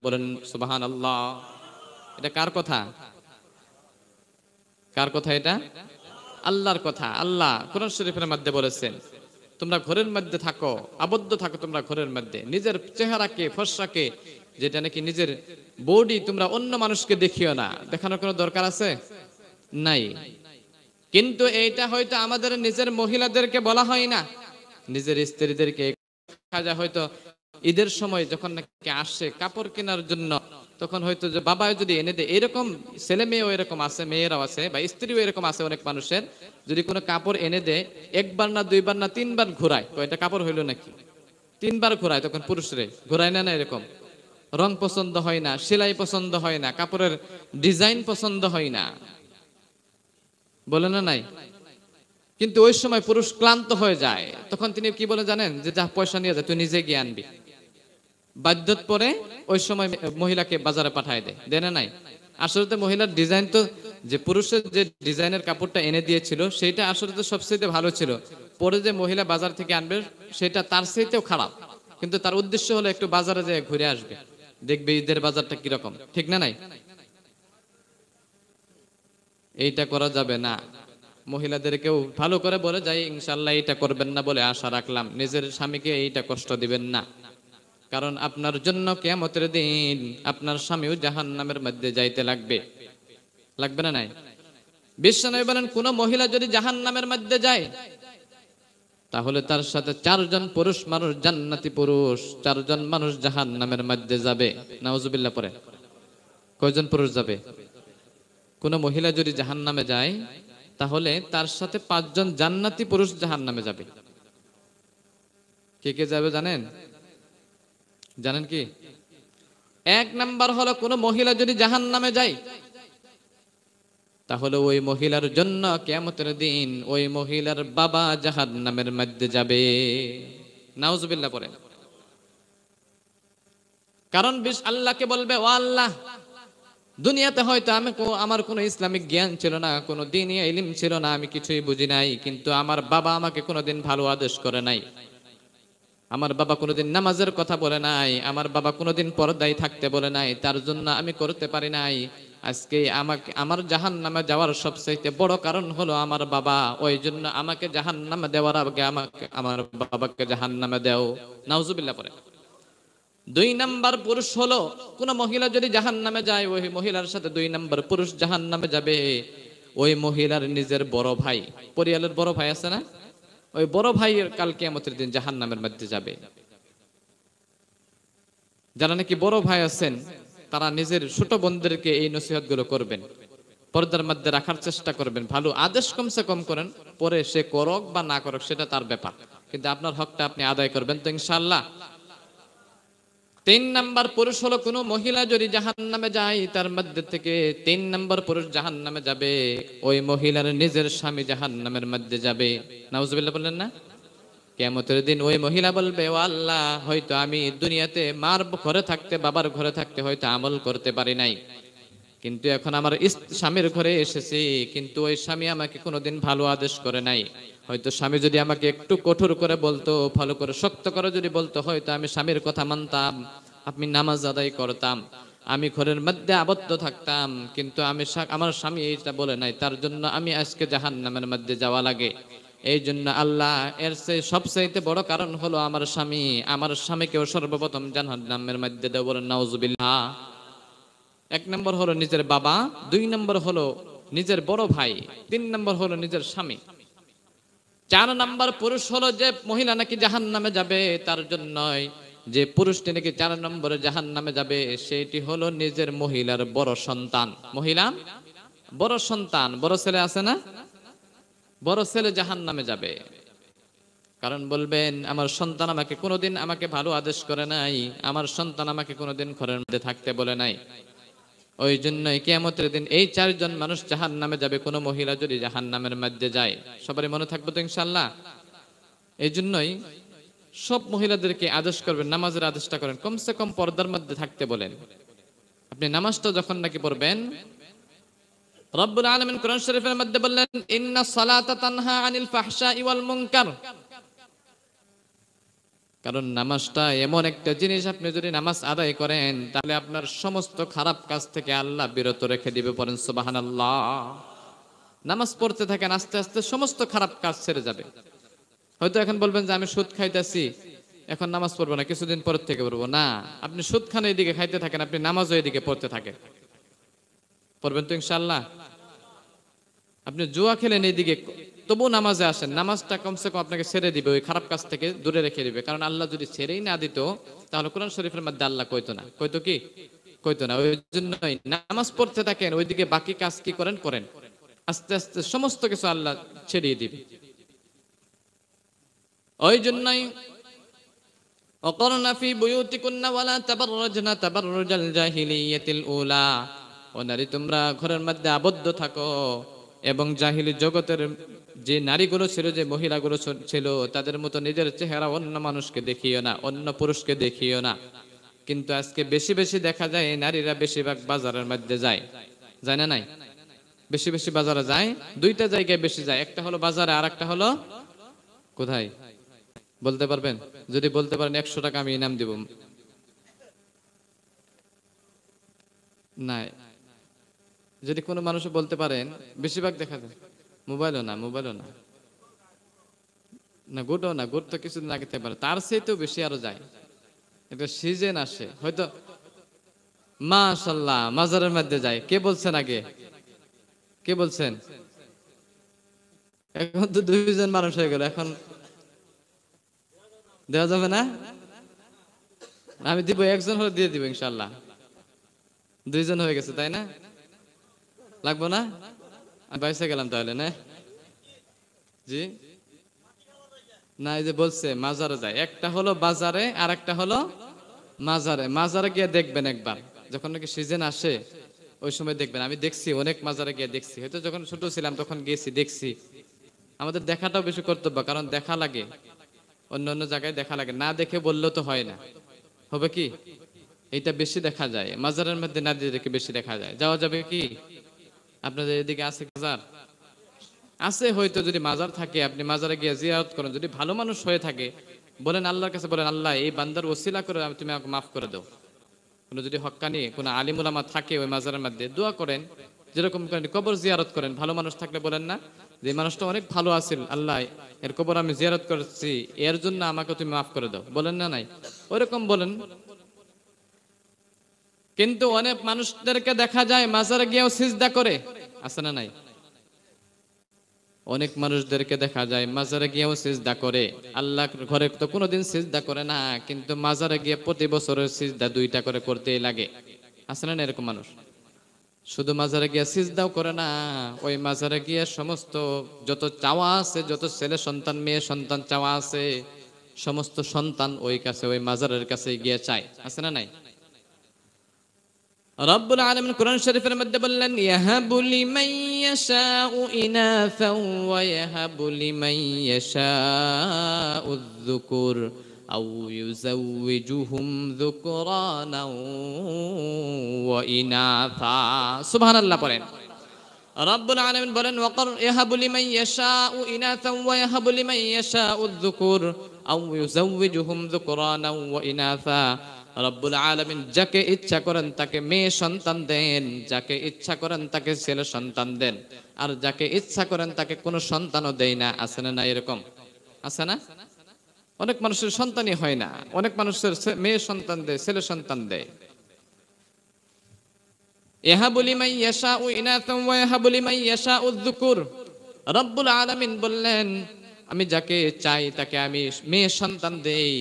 বলেন সুবহানাল্লাহ। এটা কার কথা? কার কথা এটা? আল্লাহর কথা। আল্লাহ কোরআন শরীফের মধ্যে বলেছেন, তোমরা ঘরের মধ্যে থাকো, আবদ্ধ থাকো তোমরা ঘরের মধ্যে, নিজের চেহারাকে ফর্সাকে, যেটা নাকি নিজের বডি, তোমরা অন্য মানুষকে দেখিও না। দেখানোর কোনো দরকার আছে? নাই। কিন্তু এইটা হয়তো আমাদের নিজের মহিলাদেরকে বলা হয় না, নিজের স্ত্রীদেরকে। দেখা যায় হয়তো ঈদের সময় যখন নাকি আসে কাপড় কেনার জন্য, তখন হয়তো যে বাবা যদি এনে দেয়, এরকম ছেলে মেয়েও এরকম আছে, মেয়েরাও আছে, বা স্ত্রীও এরকম আছে অনেক মানুষের, যদি কোনো কাপড় এনে দেয়, একবার না দুইবার না তিনবার ঘুরায়, তো এটা কাপড় হইলো নাকি? তিনবার ঘুরায়, তখন পুরুষরে ঘুরায় না, না এরকম রং পছন্দ হয় না, সেলাই পছন্দ হয় না, কাপড়ের ডিজাইন পছন্দ হয় না, বলে না নাই? কিন্তু ওই সময় পুরুষ ক্লান্ত হয়ে যায়, তখন তিনি কি বলে জানেন? যে যা পয়সা নিয়ে যা, তুই নিজে গিয়ে আনবি। বাধ্যত পরে ওই সময় মহিলাকে বাজারে পাঠায় দেয়, দেয় না নাই? আসলে তো মহিলার ডিজাইন তো, যে পুরুষের যে ডিজাইনের কাপড়টা এনে দিয়েছিল সেটা আসলে তো সবচেয়ে ভালো ছিল, পরে যে মহিলা বাজার থেকে আনবে সেটা তার চাইতেও খারাপ। কিন্তু তার উদ্দেশ্য হলো একটু বাজারে যেয়ে ঘুরে আসবে, দেখবে ঈদের বাজারটা কিরকম, ঠিক না নাই? এইটা করা যাবে না। মহিলাদেরকেও ভালো করে বলে যাই, ইনশাল্লাহ এইটা করবেন না বলে আশা রাখলাম, নিজের স্বামীকে এইটা কষ্ট দিবেন না। কারণ আপনার জন্য কিয়ামতের দিন আপনার স্বামীও জাহান্নামের মধ্যে যাইতে লাগবে, লাগবে না নাই? বিশ্বনবী বলেন, কোন মহিলা যদি জাহান্নামের মধ্যে যায়, তাহলে তার সাথে চারজন পুরুষ মানুষ, জান্নাতি পুরুষ চারজন মানুষ জাহান্নামের মধ্যে যাবে। নাউজুবিল্লাহ পরে কয়জন পুরুষ যাবে? কোন মহিলা যদি জাহান্নামে যায়, তাহলে তার সাথে পাঁচজন জান্নাতি পুরুষ জাহান্নামে যাবে। কে কে যাবে জানেন? জানেন কি? এক নাম্বার হলো, কোন মহিলা যদি জাহান্নামে যায়, তাহলে ওই মহিলার জন্য কিয়ামতের দিন ওই মহিলার বাবা জাহান্নামের মধ্যে যাবে। নাউজুবিল্লাহ পরে। কারণ আল্লাহকে বলবে, ও আল্লাহ, দুনিয়াতে হয়তো আমার কোনো ইসলামিক জ্ঞান ছিল না, কোনো দ্বীনি ইলম ছিল না, আমি কিছুই বুঝি নাই, কিন্তু আমার বাবা আমাকে কোনোদিন ভালো আদেশ করে নাই, আমার বাবা কোনোদিন নামাজের কথা বলে নাই, আমার বাবা কোনোদিন পর্দায় থাকতে বলে নাই, তার জন্য আমি করতে পারি নাই। আজকে আমার জাহান্নামে যাওয়ার সবচেয়ে বড় কারণ হলো আমার বাবা, ওই জন্য আমাকে জাহান্নামে দেওয়ার আগে আমার বাবাকে জাহান্নামে দাও। নাউজুবিল্লাহ পরে। দুই নাম্বার পুরুষ হলো, কোন মহিলা যদি জাহান্নামে যায়, ওই মহিলার সাথে দুই নাম্বার পুরুষ জাহান্নামে যাবে ওই মহিলার নিজের বড় ভাই, পরিয়ালের বড় ভাই আছে না, ওই বড় ভাইয়ের কাল কিয়ামতের দিন জাহান্নামের মধ্যে যাবে। যারা নাকি বড় ভাই আছেন, তারা নিজের ছোট বোনদেরকে এই নসিহত গুলো করবেন, পর্দার মধ্যে রাখার চেষ্টা করবেন, ভালো আদেশ কমসে কম করেন, পরে সে করক বা না করক সেটা তার ব্যাপার, কিন্তু আপনার হকটা আপনি আদায় করবেন তো ইনশাআল্লাহ। তিন নাম্বার পুরুষ হলো, কোন মহিলা যদি জাহান্নামে যায়, তার মধ্যে থেকে তিন নাম্বার পুরুষ জাহান্নামে যাবে ওই মহিলার নিজের স্বামী জাহান্নামের মধ্যে যাবে। নাউজুবিল্লাহ বললেন না? কিয়ামতের দিন ওই মহিলা বলবে, ও আল্লাহ, হয়তো আমি দুনিয়াতে মার ঘরে থাকতে, বাবার ঘরে থাকতে হয়তো আমল করতে পারি নাই, কিন্তু এখন আমার স্বামীর ঘরে এসেছি, কিন্তু ওই স্বামী আমাকে কোনোদিন ভালো আদেশ করে নাই। হয়তো স্বামী যদি আমাকে একটু কঠোর করে বলতো, ভালো করে শক্ত করে যদি বলতো, হয়তো আমি স্বামীর কথা মানতাম, আমি নামাজ আদায় করতাম, আমি ঘরের মধ্যে আবদ্ধ থাকতাম, কিন্তু আমার স্বামী এইটা বলে নাই, তার জন্য আমি আজকে জাহান্নামের মধ্যে যাওয়া লাগে। এই জন্য আল্লাহ, এর সবচাইতে বড় কারণ হলো আমার স্বামী, আমার স্বামীকেও সর্বপ্রথম জাহান্নামের মধ্যে দেব। নাউজুবিল্লাহ। এক নম্বর হলো নিজের বাবা, দুই নম্বর হলো নিজের বড় ভাই, তিন নম্বর হলো নিজের স্বামী। চার নম্বর পুরুষ হলো, যে মহিলা নাকি জাহান্নামে যাবে, তার জন্যই যে পুরুষটি নাকি 4 নম্বরে জাহান্নামে যাবে, সেটি হলো নিজের মহিলার বড় সন্তান। মহিলা বড় সন্তান, বড় ছেলে আছে না, বড় ছেলে জাহান্নামে যাবে। কারণ বলবেন, আমার সন্তান আমাকে কোনোদিন আমাকে ভালো আদেশ করে নাই, আমার সন্তান আমাকে কোনোদিন ঘরের মধ্যে থাকতে বলে নাই। ওই জন্যই কিয়ামতের দিন এই 4 জন মানুষ জাহান্নামে যাবে, কোনো মহিলা যদি জাহান্নামের মধ্যে যায়। সবারই মনে থাকবে তো ইনশাআল্লাহ? এই জন্যই সব মহিলাদেরকে আদেশ করবেন, নামাজের আদেশটা করেন, কমসে কম পর্দার মধ্যে থাকতে বলেন। আপনি নামাজটা যখন নাকি পড়বেন, রব্বুল আলামিন কোরআন শরীফের মধ্যে বললেন, ইন্নাস সালাতা তানহা আনিল ফাহশাই ওয়াল মুনকার। কারণ নামাজটা এমন একটা জিনিস, আপনি যদি নামাজ আদায় করেন তাহলে আপনার সমস্ত খারাপ কাজ থেকে আল্লাহ বিরত রেখে দিবে। পড়েন সুবহানাল্লাহ। নামাজ পড়তে থাকেন, আস্তে আস্তে সমস্ত খারাপ কাজ ছেড়ে যাবে। হয়তো এখন বলবেন যে আমি সুদ খাইতেছি, এখন নামাজ পড়বো না, কিছুদিন পর থেকে পড়বো না। আপনি সুদ খান এইদিকে খাইতে থাকেন, আপনি নামাজও এদিকে পড়তে থাকেন, পড়বেন তো ইনশাআল্লাহ। আপনি জুয়া খেলেন এইদিকে, তবু নামাজে আসেন, নামাজটা কমসে কম আপনাকে ছেড়ে দিবে, ওই খারাপ কাজ থেকে দূরে রেখে দিবে। কারণ আল্লাহ যদি ছেড়েই না দিত তাহলে কোরআন শরীফের মধ্যে আল্লাহ কইতো না, কইতো কি? কইতো না। ওই জন্যই নামাজ পড়তে থাকেন, ওইদিকে বাকি কাজ কি করেন করেন, আস্তে আস্তে সমস্ত কিছু আল্লাহ ছেড়িয়ে দিবে। ওই জন্যই وقرن في بيوتكن ولا تبرجن تبرج الجاهلية الأولى, ও নারী তোমরা ঘরের মধ্যে আবদ্ধ থাকো এবং জাহিলি জগতের যে নারীগুলো ছিল, যে মহিলাগুলো ছিল, তাদের মতো নিজের চেহারা অন্য মানুষকে দেখিও না, অন্য পুরুষকে দেখিও না। কিন্তু আজকে বেশি বেশি দেখা যায় নারীরা বেশিরভাগ বাজারের মধ্যে যায়, যায় না? নাই, বেশি বেশি বাজারে যায়। দুইটা জায়গায় বেশি যায়, একটা হলো বাজারে আর একটা হলো কোথায় বলতে পারবেন? যদি বলতে পারেন 100 টাকা আমি ইনাম দিব। না, যদি কোনো মানুষ বলতে পারেন, বেশিরভাগ দেখা যায় মোবাইলও না, মোবাইলও না, না গুডও না, গুড তো কিছুদিন আগে থেকে পারে, তার চেয়েতেও বেশি আরো যায়। একটা সিজন আসে হয়তো, মাশাআল্লাহ মাজারের মধ্যে যায়। কে বলছেন আগে? কে বলছেন? এখন তো 2 জন মানুষ হয়ে গেল, এখন দেওয়া যাবে না? আমি দিব, একজন হলে দিয়ে দিব ইনশাআল্লাহ। 2 জন হয়ে গেছে, তাই না? লাগবো না? আমি বাইসে গেলাম তাহলে, না জি না, এই যে বলছে মাজারে যায়, একটা হলো বাজারে আর একটা হলো মাজারে। মাজারে গিয়ে দেখবেন একবার, যখন নাকি সিজন আসে ওই সময় দেখবেন। আমি দেখছি, অনেক মাজারে গিয়ে দেখছি, হয়তো যখন ছোট ছিলাম তখন গেছি, দেখছি। আমাদের দেখাটাও বেশি কর্তব্য, কারণ দেখা লাগে, অন্য অন্য জায়গায় দেখা লাগে, না দেখে বললেও তো হয় না, হবে কি? এইটা বেশি দেখা যায় মাজারের মধ্যে, নারীদেরকে বেশি দেখা যায়। যাওয়া যাবে কি? আপনাদের এদিকে আছে মাজার? আছে হয়তো। যদি মাজার থাকে আপনি মাজারে গিয়ে জিয়ারত করেন, যদি ভালো মানুষ হয়ে থাকে বলেন আল্লাহর কাছে, বলেন আল্লাহ এই বান্দার ওসিলা করে তুমি আমাকে মাফ করে দাও। কোনো যদি হক্কানি কোনো আলিম উলামা থাকে ওই মাজারের মধ্যে, দোয়া করেন। যেরকম করেন কবর জিয়ারত করেন, ভালো মানুষ থাকলে বলেন না যে এই মানুষটা অনেক ভালো আছিল, আল্লাহ এর কবর আমি জিয়ারত করেছি, এর জন্য আমাকে তুমি মাফ করে দাও, বলেন না? নাই, ওইরকম বলেন। কিন্তু অনেক মানুষদেরকে দেখা যায় মাজারে গিয়েও সিজদা করে, আছে না নাই? অনেক মানুষদেরকে দেখা যায় মাজারে গিয়েও সিজদা করে, আল্লাহর ঘরে তো কোনোদিন সিজদা করে না, কিন্তু মাজারে গিয়ে প্রতি বছরের সিজদা 2টা করে করতেই লাগে। আছে না এরকম মানুষ? শুধু মাজারে গিয়ে সিজদাও করে না, ওই মাজারে গিয়ে সমস্ত যত চাওয়া আছে, যত ছেলে সন্তান মেয়ে সন্তান চাওয়া আছে, সমস্ত সন্তান ওই কাছে, ওই মাজারের কাছে গিয়ে চায়। আছে না নাই? রব্বুল আলামিন কোরআন শরীফের মধ্যে বললেন, ইয়াহাবু লিমান ইয়াশাউ ইনাফা ওয়া ইয়াহাবু লিমান ইয়াশাউ যুকুর আও ইউযাউযুহুম যুকরানা ওয়া ইনাফা। সুবহানাল্লাহ পড়েন। রব্বুল আলামিন বলেন, ইয়াহাবু লিমান ইয়াশাউ ইনাফা ওয়া ইয়াহাবু লিমান ইয়াশাউ যুকুর আও ইউযাউযুহুম যুকরানা ওয়া ইনাফা। রব্বুল আলামিন যাকে ইচ্ছা করেন তাকে মেয়ে সন্তান দেন, যাকে ইচ্ছা করেন তাকে ছেলে সন্তান দেন, আর যাকে ইচ্ছা করেন তাকে কোনো সন্তানও দেয় না। আছে না না এরকম? আছে না? অনেক মানুষের সন্তানই হয় না, অনেক মানুষের মেয়ে সন্তান দেয়, ছেলে সন্তান দেয়। ইয়াহাবু লিমান ইয়াশাউ ইনাসা ওয়া ইয়াহাবু লিমান ইয়াশাউ যুকুর। রব্বুল আলামিন বললেন, আমি যাকে চাই তাকে আমি মেয়ে সন্তান দেই,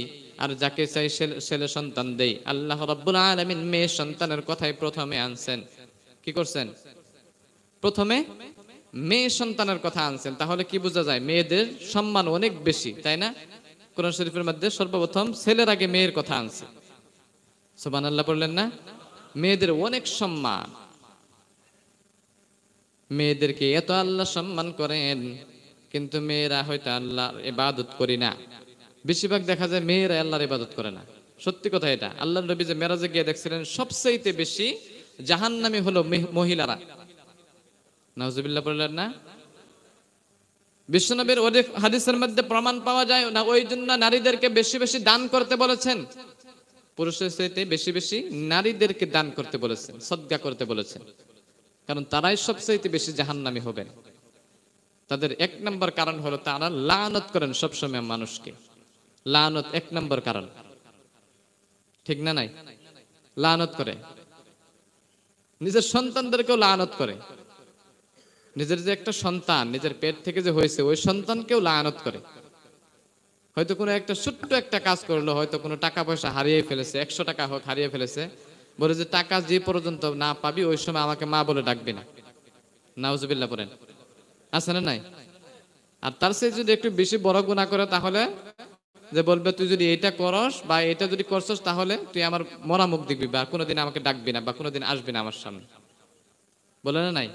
আর যাকে চাই ছেলে সন্তান দেই। আল্লাহ রাব্বুল আলামিন মেয়ে সন্তানের কথাই প্রথমে আনছেন। কি করছেন? প্রথমে মেয়ে সন্তানের কথা আনছেন। তাহলে কি বোঝা যায়? মেয়েদের সম্মান অনেক বেশি, তাই না? কোরআন শরীফের মধ্যে সর্বপ্রথম ছেলের আগে মেয়ের কথা আনছে। সুবহানাল্লাহ পড়লেন না? মেয়েদের অনেক সম্মান, মেয়েদেরকে এত আল্লাহ সম্মান করেন, কিন্তু মেয়েরা হয়তো আল্লাহর ইবাদত করি না। বেশিরভাগ দেখা যায় মেয়েরা আল্লাহর ইবাদত করে না। সত্যি কথা এটা। আল্লাহর নবী যে মেরাজে গিয়ে দেখছিলেন সবচাইতে বেশি জাহান্নামী হলো মহিলারা। নাউজুবিল্লাহ বললেন না? বিশ্বনবীর অনেক হাদিসের মধ্যে প্রমাণ পাওয়া যায় না, ওই জন্য নারীদেরকে বেশি বেশি দান করতে বলেছেন, পুরুষের চাইতে বেশি বেশি নারীদেরকে দান করতে বলেছেন, সদকা করতে বলেছেন, কারণ তারাই সবচাইতে বেশি জাহান্নামী হবেন। তাদের এক নম্বর কারণ হলো তারা লানত করেন সবসময় মানুষকে, লানত এক নম্বর কারণ, ঠিক না নাই? লানত করে, নিজের সন্তানদেরকেও লানত করে, নিজের যে একটা সন্তান নিজের পেট থেকে যে হয়েছে ওই সন্তানকেও লানত করে। হয়তো কোনো একটা ছোট্ট একটা কাজ করলো, হয়তো কোনো টাকা পয়সা হারিয়ে ফেলেছে, 100 টাকা হোক হারিয়ে ফেলেছে, বলে যে টাকা যে পর্যন্ত না পাবি ওই সময় আমাকে মা বলে ডাকবি না। নাউজুবিল্লাহ পড়েন, আছে না নাই? আর তার চেয়ে যদি একটু বেশি বড় গুনাহ করে তাহলে যে বলবে তুই যদি এটা করস বা এটা যদি করছস তাহলে তুই আমার মরা মুখ দেখবি বা কোনোদিন আমাকে ডাকবি না বা কোনোদিন আসবি না আমার সামনে, বলে না নাই?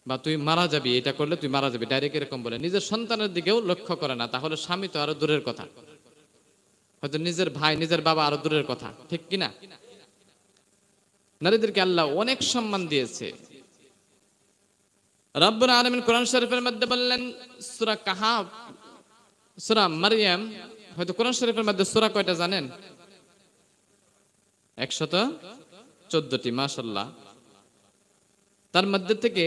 বা তুই মারা যাবি, এটা করলে তুই মারা যাবি, ডাইরেক্ট এরকম বলে। নিজের সন্তানের দিকেও লক্ষ্য করে না, তাহলে স্বামী তো আরো দূরের কথা, হয়তো নিজের ভাই নিজের বাবা আরো দূরের কথা, ঠিক কিনা? নারীদেরকে আল্লাহ অনেক সম্মান দিয়েছে। রব্বুল আলামিন কোরআন শরীফের মধ্যে বললেন, সূরা কাহাফ, সূরা মারইয়াম, হয়তো কোরআন শরীফের মধ্যে সূরা কয়টা জানেন? 114টি, মাশাআল্লাহ। তার মধ্যে থেকে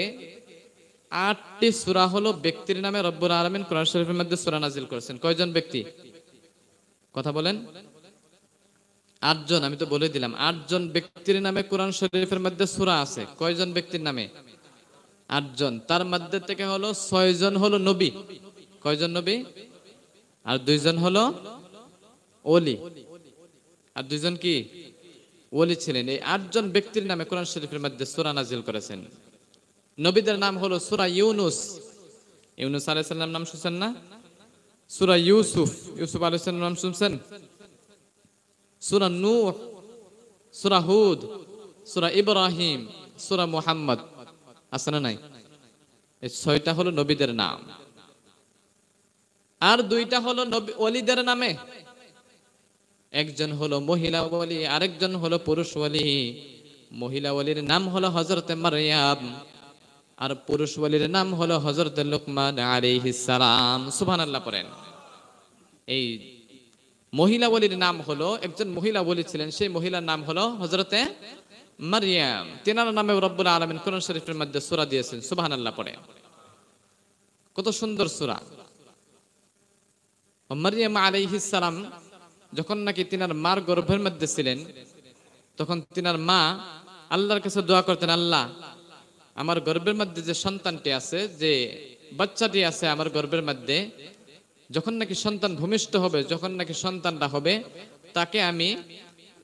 8টি সূরা হলো ব্যক্তির নামে রব্বুল আলামিন কোরআন শরীফের মধ্যে সূরা নাজিল করেছেন। কয়জন ব্যক্তি? কথা বলেন। 8 জন। আমি তো বলে দিলাম 8 জন ব্যক্তির নামে কোরআন শরীফের মধ্যে সূরা আছে। কয়জন ব্যক্তির নামে? 8 জন। তার মধ্যে থেকে হলো 6 জন হলো নবী। কয়জন নবী? আর 2 জন হলো ওলি। আর 2 জন কি? ওলি ছিলেন। এই 8 জন ব্যক্তির নামে কোরআন শরীফের মধ্যে সূরা নাজিল করেছেন। নবীদের নাম হলো সূরা ইউনুস, ইউনুস আলাইহিস সালাম নাম শুনছেন না? সূরা ইউসুফ, ইউসুফ আলাইহিস সালাম নাম শুনছেন? সূরা নূহ, সূরা হুদ, সূরা ইব্রাহিম, সূরা মুহাম্মদ, আছে না নাই? এই 6টা হলো নবীদের নাম। আর 2টা হলো নবী ওলিদের নামে, একজন হলো মহিলা ওলি, আরেকজন হলো পুরুষ ওলি। মহিলা ওলির নাম হলো হযরতে মারইয়াম, আর পুরুষ ওলির নাম হলো হযরতে লুকমান আলাইহিস সালাম। সুবহানাল্লাহ পড়েন। এই মহিলা ওলির নাম হলো, একজন মহিলা ওলি ছিলেন, সেই মহিলার নাম হলো হযরতে মারইয়াম। তিনার নামে রব্বুল আলামিন কোরআন শরীফের মধ্যে সূরা দিয়েছেন। সুবহানাল্লাহ পড়েন। কত সুন্দর সূরা। মারইয়াম আলাইহিস সালাম যখন নাকি তিনার মার গর্ভের মধ্যে ছিলেন, তখন তিনার মা আল্লাহর কাছে দোয়া করতেন, আল্লাহ আমার গর্ভের মধ্যে যে সন্তানটি আছে, যে বাচ্চাটি আছে আমার গর্ভের মধ্যে, যখন নাকি সন্তান ভূমিষ্ঠ হবে, যখন নাকি সন্তানটা হবে, তাকে আমি,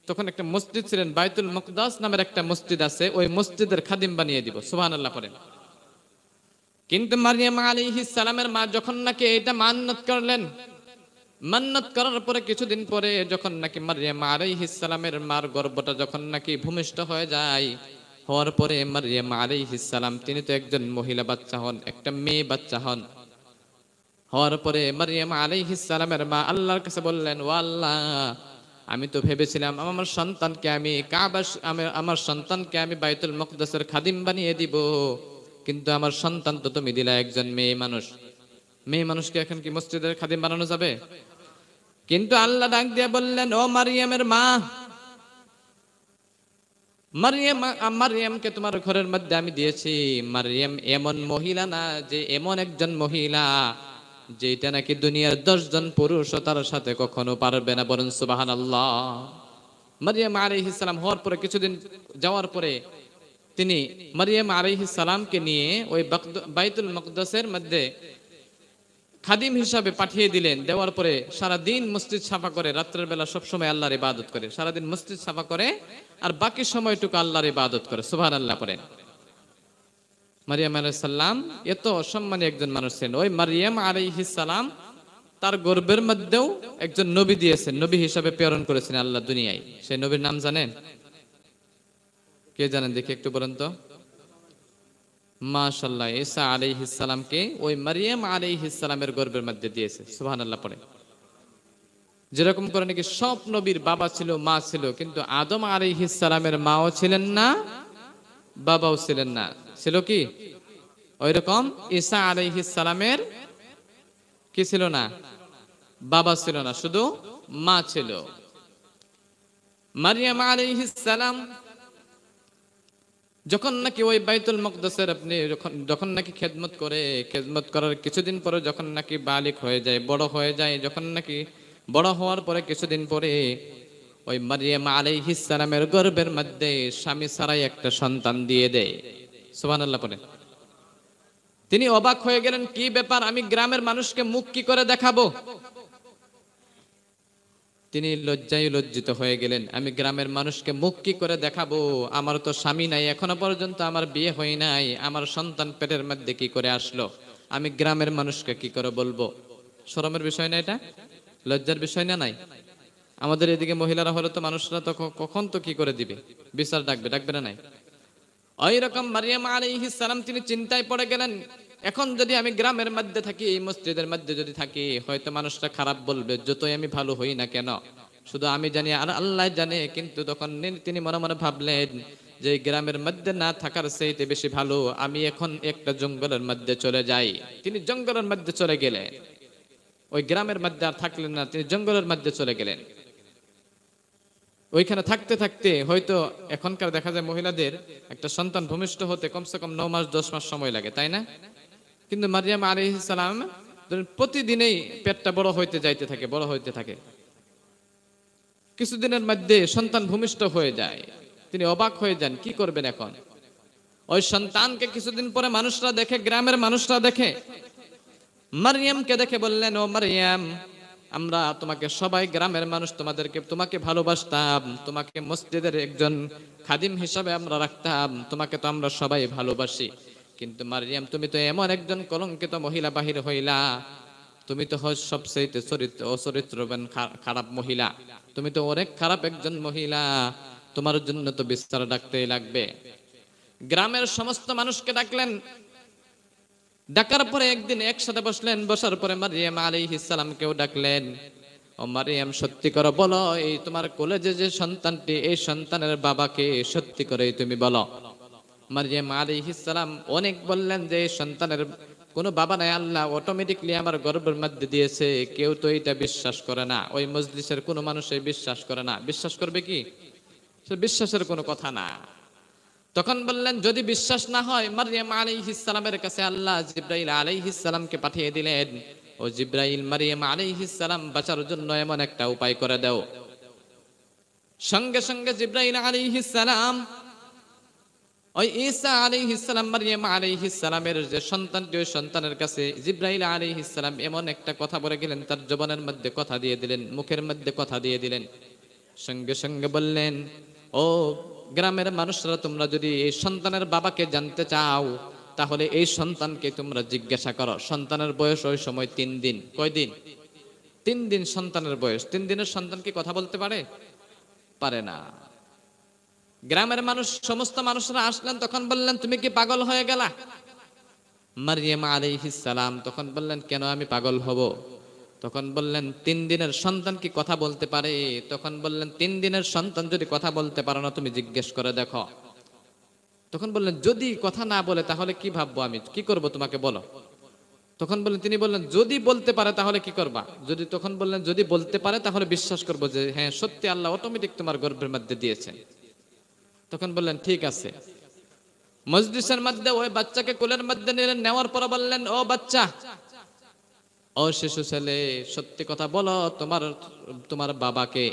তখন একটা মসজিদ ছিলেন বাইতুল মুকদ্দাস নামের একটা মসজিদ আছে, ওই মসজিদের খাদিম বানিয়ে দিব। সুবহানাল্লাহ পড়েন। কিন্তু মারইয়াম আলাইহিস সালামের মা যখন নাকি এটা মান্নত করলেন, মান্নত করার পরে কিছুদিন পরে যখন নাকি মারইয়াম আলাইহিস সালামের মার গর্ভটা যখন নাকি ভূমিষ্ঠ হয়ে যায়, হওয়ার পরে মারইয়াম আলাইহিস সালাম, তিনি তো একজন মহিলা বাচ্চা হন, একটা মেয়ে বাচ্চা হন। হওয়ার পরে মারইয়াম আলাইহিস সালামের মা আল্লাহর কাছে বললেন, ও আল্লাহ, আমি তো ভেবেছিলাম আমার সন্তানকে আমি কাবা, আমার সন্তানকে আমি বাইতুল মুকদ্দাসের খাদিম বানিয়ে দিব, কিন্তু আমার সন্তান তো তুমি দিলা একজন মেয়ে মানুষ। মেয়ে মানুষকে এখন কি মসজিদের খাদিম বানানো যাবে? কিন্তু আল্লাহ ডাক দিয়ে বললেন, ও মারইয়ামের মা, মারইয়ামকে তোমার ঘরের মধ্যে আমি দিয়েছি। মারইয়াম এমন মহিলা না, যে এমন একজন মহিলা যেটা নাকি দুনিয়ার 10 জন পুরুষ তার সাথে কখনো পারবে না। বলেন সুবহানাল্লাহ। মারইয়াম আলাইহিস সালাম হওয়ার পরে কিছুদিন যাওয়ার পরে তিনি মারইয়াম আলাইহিস সালামকে নিয়ে ওই বাইতুল মুকদ্দাসের মধ্যে খাদিম হিসাবে পাঠিয়ে দিলেন। দেওয়ার পরে সারা দিন মসজিদ সাফা করে, রাত্রের বেলা সব সময় আল্লাহর ইবাদত করে, সারা দিন মসজিদ সাফা করে আর বাকি সময়টুকু আল্লাহর ইবাদত করে। সুবহানাল্লাহ পড়েন। মারইয়াম আলাইহিস সালাম এত সম্মানী একজন মানুষ ছিলেন। ওই মারইয়াম আলাইহিস সালাম তার গর্ভের মধ্যেও একজন নবী দিয়েছেন, নবী হিসাবে প্রেরণ করেছেন আল্লাহ দুনিয়ায়। সেই নবীর নাম জানেন? কে জানেন দেখি একটু বলেন তো। মাশাআল্লাহ, ঈসা আলাইহিস সালামকে ওই মারইয়াম আলাইহিস সালামের গর্ভের মধ্যে দিয়েছে। সুবহানাল্লাহ পড়ে। যেরকম করে নাকি সব নবীর বাবা ছিল, মা ছিল, কিন্তু আদম আলাইহিস সালামের মাও ছিলেন না, বাবাও ছিলেন না। ছিল কি? ওইরকম ঈসা আলাইহিস সালামের কি ছিল না, বাবা ছিল না, শুধু মা ছিল। মারিয়াম আলাইহিস সালাম যখন নাকি ওই বাইতুল মুকদ্দাসের আপনি যখন নাকি খেদমত করার কিছুদিন পরে যখন নাকি বালিক হয়ে যায়, বড় হয়ে যায়, যখন নাকি বড় হওয়ার পরে কিছুদিন পরে ওই মারিয়াম আলাইহিস সালামের গর্ভের মধ্যে স্বামী ছাড়াই একটা সন্তান দিয়ে দেয়। সুবহানাল্লাহ পড়ে। তিনি অবাক হয়ে গেলেন, কি ব্যাপার, আমি গ্রামের মানুষকে মুখ কি করে দেখাবো। তিনি লজ্জায় লজ্জিত হয়ে গেলেন, আমি গ্রামের মানুষকে মুখ কি করে দেখাবো, আমার তো স্বামী নাই, এখনো পর্যন্ত আমার বিয়ে হয় নাই, আমার সন্তান পেটের মধ্যে কি করে আসলো, আমি গ্রামের মানুষকে কি করে বলবো। শরমের বিষয় না এটা, লজ্জার বিষয় না? নাই আমাদের এদিকে মহিলারা হলে তো মানুষরা তো কখন তো কি করে দিবে, বিচার ডাকবে না? নাই ওই রকম মারিয়াম আলাইহিস সালাম তিনি চিন্তায় পড়ে গেলেন, এখন যদি আমি গ্রামের মধ্যে থাকি, এই মসজিদের মধ্যে যদি থাকি, হয়তো মানুষটা খারাপ বলবে, যতই আমি ভালো হই না কেন, শুধু আমি জানি আর আল্লাহ জানে। কিন্তু তখন তিনি মনে মনে ভাবলেন যে গ্রামের মধ্যে না থাকার চাইতে বেশি ভালো আমি এখন একটা জঙ্গলের মধ্যে চলে যাই। তিনি জঙ্গলের মধ্যে চলে গেলেন, ওই গ্রামের মধ্যে আর থাকলেন না, তিনি জঙ্গলের মধ্যে চলে গেলেন। ওইখানে থাকতে থাকতে হয়তো এখনকার দেখা যায় মহিলাদের একটা সন্তান ভূমিষ্ঠ হতে কমসে কম 9 মাস 10 মাস সময় লাগে, তাই না? কিন্তু মারিয়াম আলাইহিস সালাম প্রতিদিনই পেটটা বড় হইতে যাইতে থাকে, বড় হইতে থাকে। কিছুদিনের মধ্যে সন্তান ভূমিষ্ঠ হয়ে যায়, তিনি অবাক হয়ে যান, কি করবেন এখন। ওই সন্তানকে কিছুদিন পরে মানুষরা দেখে, গ্রামের মানুষরা দেখে, মারিয়ামকে দেখে বললেন, ও মারিয়াম, আমরা তোমাকে সবাই গ্রামের মানুষ তোমাকে ভালোবাসতাম, তোমাকে মসজিদের একজন খাদিম হিসাবে আমরা রাখতাম, তোমাকে তো আমরা সবাই ভালোবাসি। কিন্তু মারিয়াম, তুমি তো এমন একজন কলঙ্কিত মহিলা বাহির হইলা, তুমি তো সবচেয়ে অচরিত্রবান খারাপ মহিলা, তুমি তো অনেক খারাপ একজন মহিলা, তোমার জন্য তো বিচার ডাকতেই লাগবে। গ্রামের সমস্ত মানুষকে ডাকলেন, ডাকার পরে একদিন একসাথে বসলেন, বসার পরে মারিয়াম আলাইহিস সালামকেও ডাকলেন, ও মারিয়াম, সত্যি করে বলো, এই তোমার কলেজে যে সন্তানটি, এই সন্তানের বাবাকে সত্যি করে তুমি বলো। মারিয়াম আলাইহিস সালাম অনেক বললেন যে এই সন্তানের কোনো বাবা নাই, আল্লাহ অটোমেটিকলি আমার গর্ভের মধ্যে দিয়েছে, কেউ তো এটা বিশ্বাস করে না, ওই মজলিসের কোনো মানুষই বিশ্বাস করে না। বিশ্বাস করবে কি, সে বিশ্বাসের কোনো কথা না। তখন বললেন, যদি বিশ্বাস না হয়, মারিয়াম আলাইহিস সালামের কাছে আল্লাহ জিবরাইল আলাইহিস সালামকে পাঠিয়ে দিলেন, ও জিবরাইল, মারিয়াম আলাইহিস সালাম বাঁচার জন্য এমন একটা উপায় করে দাও। সঙ্গে সঙ্গে জিবরাইল আলাইহিস সালাম ওই ঈসা আলাইহিস সালাম, মারিয়াম আলাইহিস সালামের যে সন্তানটি, ওই সন্তানের কাছে জিবরাইল আলাইহিস সালাম এমন একটা কথা বলে গেলেন, তার জবানের মধ্যে কথা দিয়ে দিলেন, মুখের মধ্যে কথা দিয়ে দিলেন। সঙ্গে সঙ্গে বললেন, ও গ্রামের মানুষরা, তোমরা যদি এই সন্তানের বাবাকে জানতে চাও, তাহলে এই সন্তানকে তোমরা জিজ্ঞাসা করো। সন্তানের বয়স ওই সময় 3 দিন। কয়দিন? 3 দিন সন্তানের বয়স। 3 দিনের সন্তান কি কথা বলতে পারে? পারে না। গ্রামের মানুষ, সমস্ত মানুষরা আসলেন, তখন বললেন, তুমি কি পাগল হয়ে গেলা? মারিয়াম আলাইহিস সালাম তখন বললেন, কেন আমি পাগল হব? তখন বললেন, 3 দিনের সন্তান কি কথা বলতে পারে? তখন বললেন, 3 দিনের সন্তান যদি কথা বলতে পারে না, তুমি জিজ্ঞেস করে দেখো। তখন বললেন, যদি কথা না বলে তাহলে কি ভাববো, আমি কি করব, তোমাকে বলো। তখন তিনি বললেন, যদি বলতে পারে তাহলে কি করবা? তখন বললেন, যদি বলতে পারে তাহলে বিশ্বাস করবো যে হ্যাঁ সত্যি আল্লাহ অটোমেটিক তোমার গর্ভের মধ্যে দিয়েছেন। তখন বললেন, ঠিক আছে। মজলিসের মধ্যে ওই বাচ্চাকে কোলের মধ্যে নিলেন, নেওয়ার পর বললেন, ও বাচ্চা, ও শিশু ছেলে, সত্যি কথা বলো, তোমার বাবাকে।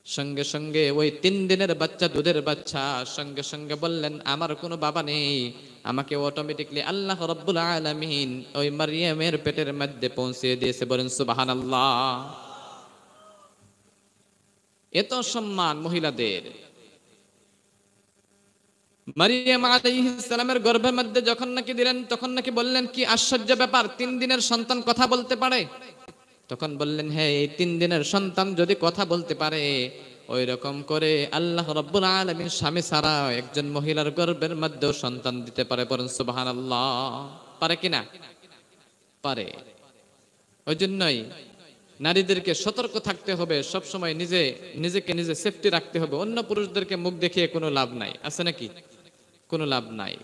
সঙ্গে সঙ্গে ওই 3 দিনের বাচ্চা, দুধের বাচ্চা, সঙ্গে সঙ্গে বললেন, আমার কোনো বাবা নেই, আমাকে অটোমেটিকলি আল্লাহ রাব্বুল আলামিন ওই মারিয়ামের পেটের মধ্যে পৌঁছে দিয়েছে। বলেন সুবহানাল্লাহ। এত সম্মান মহিলাদের। মারিয়াম আলাইহিস সালামের গর্ভের মধ্যে যখন নাকি দিলেন, তখন নাকি বললেন, কি আশ্চর্য ব্যাপার, 3 দিনের সন্তান কথা বলতে পারে? তখন বললেন, হ্যাঁ, এই 3 দিনের সন্তান যদি কথা বলতে পারে, ওই রকম করে আল্লাহ রাব্বুল আলামিন স্বামী ছাড়া একজন মহিলার গর্ভের মধ্যেও সন্তান দিতে পারে। বলেন সুবহানাল্লাহ। পারে কিনা? পারে। ওই জন্যই নারীদেরকে সতর্ক থাকতে হবে, সব সময় নিজেকে সেফটি রাখতে হবে। অন্য পুরুষদেরকে মুখ দেখিয়ে কোনো লাভ নাই, আছে নাকি? কোনো লাভ নাই।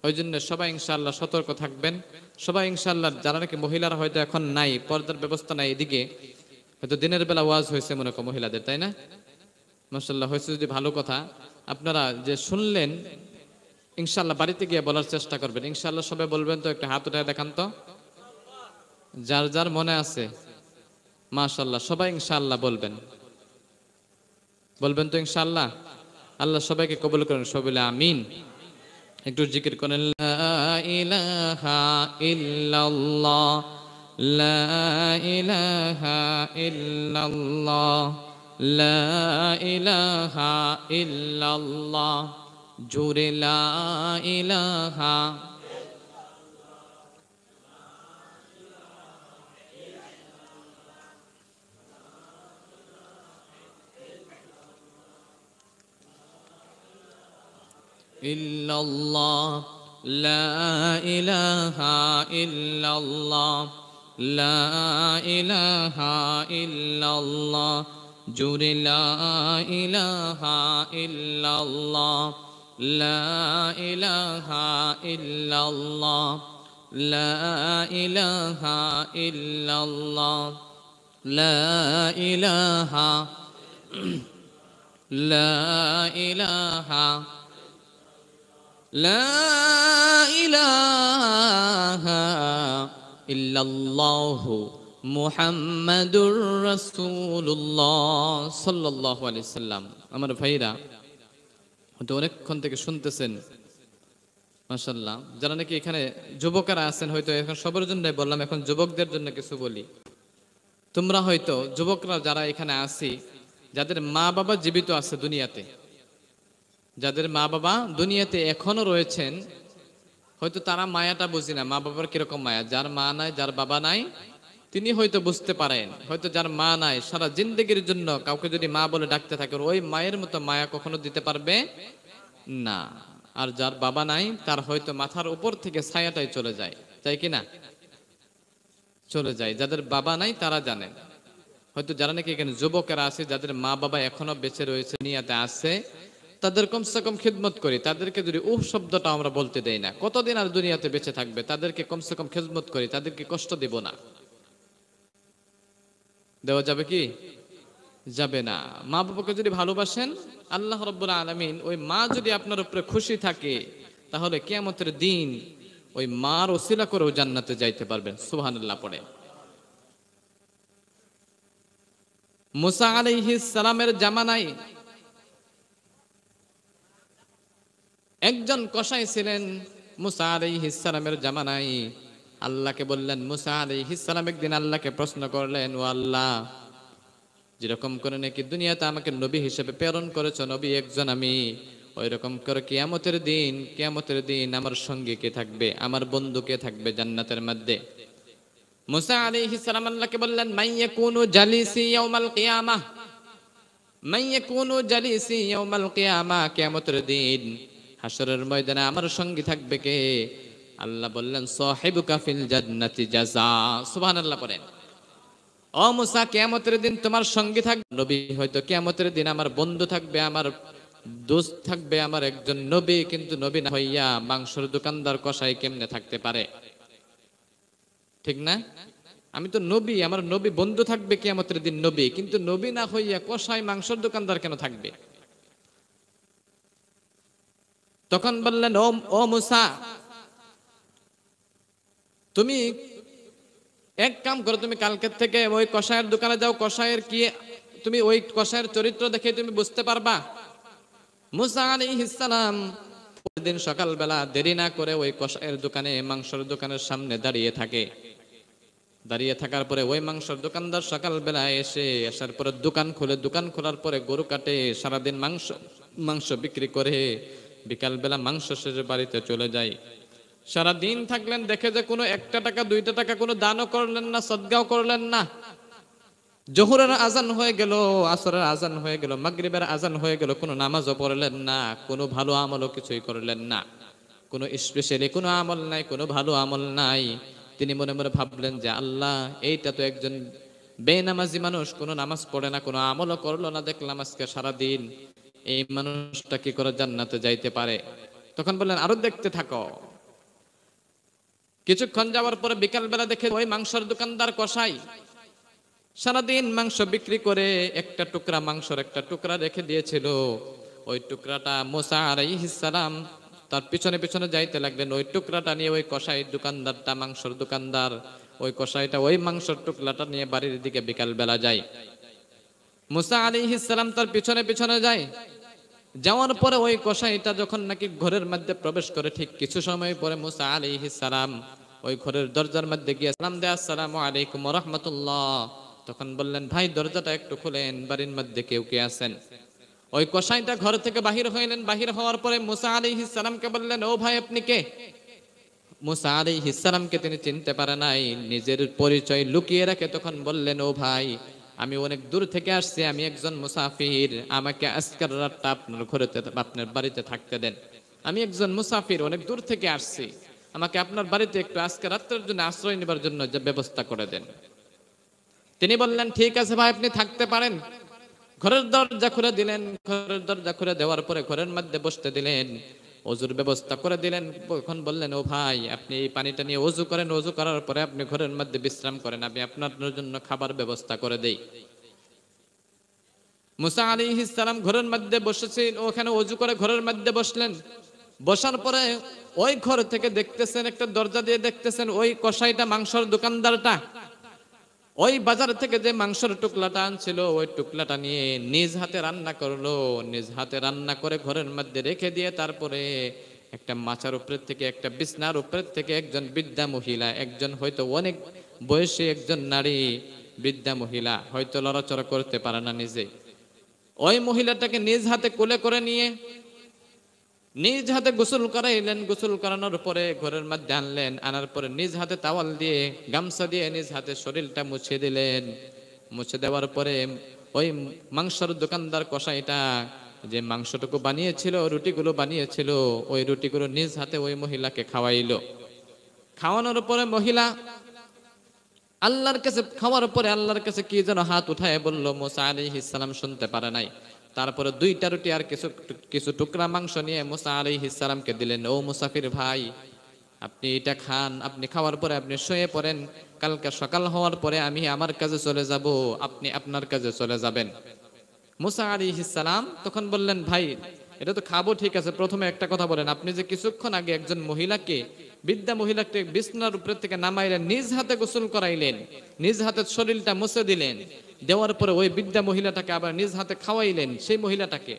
ওই জন্য সবাই ইনশাআল্লাহ সতর্ক থাকবেন। সবাই ইনশাআল্লাহ, যারা নাকি মহিলারা হয়তো এখন নাই, পর্দার ব্যবস্থা নাই, এদিকে হয়তো দিনের বেলা ওয়াজ হয়েছে মনে করো মহিলাদের, তাই না? মাশাআল্লাহ, হয়েছে যদি ভালো কথা। আপনারা যে শুনলেন ইনশাআল্লাহ বাড়িতে গিয়ে বলার চেষ্টা করবেন। ইনশাআল্লাহ সবাই বলবেন তো? একটা হাত উঠায় দেখান তো, যার যার মনে আছে। মাশাআল্লাহ, সবাই ইনশাআল্লাহ বলবেন, বলবেন তো ইনশাআল্লাহ? আল্লাহ সবাইকে কবুল করেন, সবাই বলে আমিন। একটু জিকির করেন, লা ইলাহা ইল্লাল্লাহ, লা ইলাহা ইল্লাল্লাহ, লা ইলাহা ইল্লাল্লাহ, জোরে লা ইলাহা। ইল্লাল্লাহ, লা ইলাহা ইল্লাল্লাহ, লা ইলাহা ইল্লাল্লাহ, জোরে লা ইলাহা ইল্লাল্লাহ, লা ইলাহা ইল্লাল্লাহ, লা ইলাহা ইল্লাল্লাহ, লা ইলাহা, লা ইলাহা, লা ইলাহা ইল্লাল্লাহু মুহাম্মাদুর রাসূলুল্লাহ সাল্লাল্লাহু আলাইহি সাল্লাম। আমার ভাইরা হয়তো অনেকক্ষণ থেকে শুনতেছেন, মাশাআল্লাহ। যারা নাকি এখানে যুবকরা আছেন, হয়তো এখন সবার জন্যই বললাম, এখন যুবকদের জন্য কিছু বলি। তোমরা হয়তো যুবকরা যারা এখানে আছি, যাদের মা বাবা জীবিত আছে দুনিয়াতে, যাদের মা বাবা দুনিয়াতে এখনো রয়েছেন, হয়তো তারা মায়াটা বুঝি না, মা বাবার কিরকম মায়া। যার মা নাই, যার বাবা নাই, তিনি হয়তো বুঝতে পারেন। হয়তো যার মা নাই, সারা জিন্দগির জন্য কাউকে যদি মা বলে ডাকতে থাকে, ওই মায়ের মতো মায়া কখনো দিতে পারবে না। আর যার বাবা নাই, তার হয়তো মাথার উপর থেকে ছায়াটাই চলে যায়, তাই কি না? চলে যায়। যাদের বাবা নাই তারা জানেন। হয়তো যারা নাকি এখানে যুবকেরা আছে, যাদের মা বাবা এখনো বেঁচে রয়েছে, দুনিয়াতে আছে, তাদের কমসে কম খিদমত করি। তাদেরকে যদি শব্দটা আমরা বলতে দেই না, কতদিন আর দুনিয়াতে বেঁচে থাকবে, তাদেরকে কমসে কম খিদমত করি, তাদেরকে কষ্ট দেব না। দেওয়া যাবে কি? যাবে না। মা বাবাকে যদি ভালোবাসেন, আল্লাহ রাব্বুল আলামিন, ওই মা যদি আপনার উপরে খুশি থাকে, তাহলে কিয়ামতের দিন ওই মার ওসিলা করেও জান্নাতে যাইতে পারবেন। সুবহানাল্লাহ পড়ে। মুসা আলাইহিস সালামের জামানায় একজন কসাই ছিলেন। মুসা আলাইহিস সালামের জামানায় আল্লাহকে বললেন, মুসা আলাইহিস সালাম একদিন আল্লাহকে প্রশ্ন করলেন, ও আল্লাহ, যেরকম করে নাকি দুনিয়াতে আমাকে নবী হিসেবে প্রেরণ করেছো, নবী একজন আমি, ওই রকম করে কিয়ামতের দিন আমার সঙ্গে কে থাকবে, আমার বন্ধু কে থাকবে জান্নাতের মধ্যে? মুসা আলাইহিস সালাম আল্লাহকে বললেন, মাইয়াকুনু জালিসি ইয়াউমাল কিয়ামাহ, মাইয়াকুনু জালিসি ইয়াউমাল কিয়ামাহ, কিয়ামতের দিন হাসরের ময়দানে আমার সঙ্গী থাকবে কে? আল্লাহ বললেন, সাহিবুকা ফিল জান্নাতি জাযা। সুবহানাল্লাহ পড়েন। ও মুসা, কিয়ামতের দিন তোমার সঙ্গী থাকবে নবী, হয়তো কিয়ামতের দিন আমার বন্ধু থাকবে, আমার দোস্ত থাকবে, আমার একজন নবী, কিন্তু নবী না হইয়া মাংসের দোকানদার কসাই কেমনে থাকতে পারে? ঠিক না? আমি তো নবী, আমার নবী বন্ধু থাকবে কিয়ামতের দিন নবী, কিন্তু নবী না হইয়া কসাই মাংসের দোকানদার কেন থাকবে? তখন বললেন, ও মুসা, তুমি এক কাম করো, তুমি কালকের থেকে ওই কসাইয়ের দোকানে যাও, কসাইয়ের কি, তুমি ওই কসাইয়ের চরিত্র দেখে তুমি বুঝতে পারবা। মুসা আলাইহিস সালাম দিন সকালবেলা দেরি না করে ওই কসাইয়ের দোকানে, মাংসের দোকানের সামনে দাঁড়িয়ে থাকে। দাঁড়িয়ে থাকার পরে ওই মাংসের দোকানদার সকালবেলা আসার পরে দোকান খুলে, দোকান খোলার পরে গরু কাটে, সারাদিন মাংস বিক্রি করে, বিকালবেলা মাংস শেষে বাড়িতে চলে যায়। সারাদিন থাকলেন, দেখে যে কোনো একটা টাকা দুইটা টাকা কোনো দানও করলেন না, সদগাও করলেন না। জোহরের আজান হয়ে গেল, আসরের আজান হয়ে গেল, মাগরিবের আজান হয়ে গেল, কোনো নামাজও পড়লেন না, কোনো ভালো আমলও কিছুই করলেন না, কোনো স্পেশালি কোনো আমল নাই, কোনো ভালো আমল নাই। তিনি মনে মনে ভাবলেন যে আল্লাহ, এইটা তো একজন বেনামাজি মানুষ, কোনো নামাজ পড়ে না, কোনো আমলও করলো না, দেখলাম আজকে সারাদিন, এই মানুষটা কি করে জান্নাতে যাইতে পারে? তখন বললেন আরো দেখতে থাকো। কিছুক্ষণ যাওয়ার পরে বিকাল বেলা দেখে ওই মাংসের দোকানদার কসাই সারাদিন মাংস বিক্রি করে একটা টুকরা মাংসর একটা টুকরা রেখে দিয়েছিল। ওই টুকরাটা মুসা আলাইহিস সালাম তার পিছনে পিছনে যাইতে লাগলেন। ওই টুকরাটা নিয়ে ওই কসাই দোকানদারটা, মাংসর দোকানদার, ওই কসাইটা ওই মাংসর টুকরাটা নিয়ে বাড়ির দিকে বিকাল বেলা যায়। মুসা আলাইহিস সালাম তার পিছনে পিছনে যায়। যাওয়ার পরে ওই কসাইটা যখন নাকি ঘরের মধ্যে প্রবেশ করে, ঠিক কিছু সময় পরে মুসা আলাইহিস সালাম ওই ঘরের দরজার মধ্যে গিয়ে সালাম দেয়, আসসালামু আলাইকুম ওয়া রাহমাতুল্লাহ। তখন বললেন, ভাই দরজাটা একটু খুলেন, বাড়ির মধ্যে কেউ কে আছেন? ওই কসাইটা ঘর থেকে বাহির হইলেন। বাহির হওয়ার পরে মুসা আলাইহিস সালামকে বললেন, ও ভাই আপনি কে? মুসা আলাইহিস সালামকে তিনি চিনতে পারে নাই, নিজের পরিচয় লুকিয়ে রাখে। তখন বললেন, ও ভাই আমি অনেক দূর থেকে আসছি, আমি একজন মুসাফির, আমাকে আজকের রাতটা আপনার ঘরেতে, আপনার বাড়িতে থাকতে দেন। আমি একজন মুসাফির, অনেক দূর থেকে আসছি, আমাকে আপনার বাড়িতে একটু আজকে রাত্রের জন্য আশ্রয় নেবার জন্য যে ব্যবস্থা করে দেন। তিনি বললেন, ঠিক আছে ভাই আপনি থাকতে পারেন। ঘরের দরজা খুলে দিলেন। ঘরের দরজা খুলে দেওয়ার পরে ঘরের মধ্যে বসতে দিলেন, অজুর ব্যবস্থা করে দিলেন। এখন বললেন, ও ভাই আপনি এই পানিটা নিয়ে অজু করেন, অজু করার পরে আপনি ঘরের মধ্যে বিশ্রাম করেন, আমি আপনার জন্য খাবার ব্যবস্থা করে দেই। মুসা আলাইহিস সালাম ঘরের মধ্যে বসেছেন, ওখানে অজু করে ঘরের মধ্যে বসলেন। বসার পরে ওই ঘর থেকে দেখতেছেন, একটা দরজা দিয়ে দেখতেছেন ওই কসাইটা, মাংসের দোকানদারটা ওই বাজার থেকে যে মাংসের টুকলাটা আনছিল, ওই টুকলাটা নিয়ে নিজ হাতে রান্না করলো। নিজ হাতে রান্না করে ঘরের মধ্যে রেখে দিয়ে তারপরে একটা মাচার উপরের থেকে, একটা বিছনার উপরের থেকে একজন বৃদ্ধা মহিলা, একজন হয়তো অনেক বয়সী একজন নারী, বৃদ্ধা মহিলা, হয়তো লড়াচড়া করতে পারে না নিজে, ওই মহিলাটাকে নিজ হাতে কোলে করে নিয়ে নিজ হাতে গোসল করাইলেন। গোসল করানোর পরে ঘরের মধ্যে আনলেন। আনার পরে নিজ হাতে তাওয়াল দিয়ে, গামছা দিয়ে নিজ হাতে শরীরটা মুছে দিলেন। মুছে দেওয়ার পরে ওই মাংসের দোকানদার কসাইটা যে মাংসটুকু বানিয়েছিল, রুটিগুলো বানিয়েছিল, ওই রুটিগুলো নিজ হাতে ওই মহিলাকে খাওয়াইলো। খাওয়ানোর পরে মহিলা আল্লাহর কাছে, খাওয়ার পরে আল্লাহর কাছে কি যেন হাত উঠায় বলল, মুসা আলাইহিস সালাম শুনতে পারে নাই। তারপরে দুইটা রুটি আর কিছু কিছু টুকরা মাংস নিয়ে মুসা আলাইহিস সালামকে দিলেন। ও মুসাফির ভাই আপনি এটা খান, আপনি খাওয়ার পরে আপনি শুয়ে পড়েন, কালকে সকাল হওয়ার পরে আমি আমার কাজে চলে যাব, আপনি আপনার কাজে চলে যাবেন। মুসা আলাইহিস সালাম তখন বললেন, ভাই এটা তো খাবো ঠিক আছে, প্রথমে একটা কথা বলেন, আপনি যে কিছুক্ষণ আগে একজন মহিলাকে, বৃদ্ধা মহিলাকে বিছনার উপর থেকে নামাইলেন, নিজ হাতে গোসল করাইলেন, নিজ হাতে শরীরটা মুছে দিলেন, দেওয়ার পরে ওই বৃদ্ধা মহিলাটাকে আবার নিজ হাতে খাওয়াইলেন, সেই মহিলাটাকে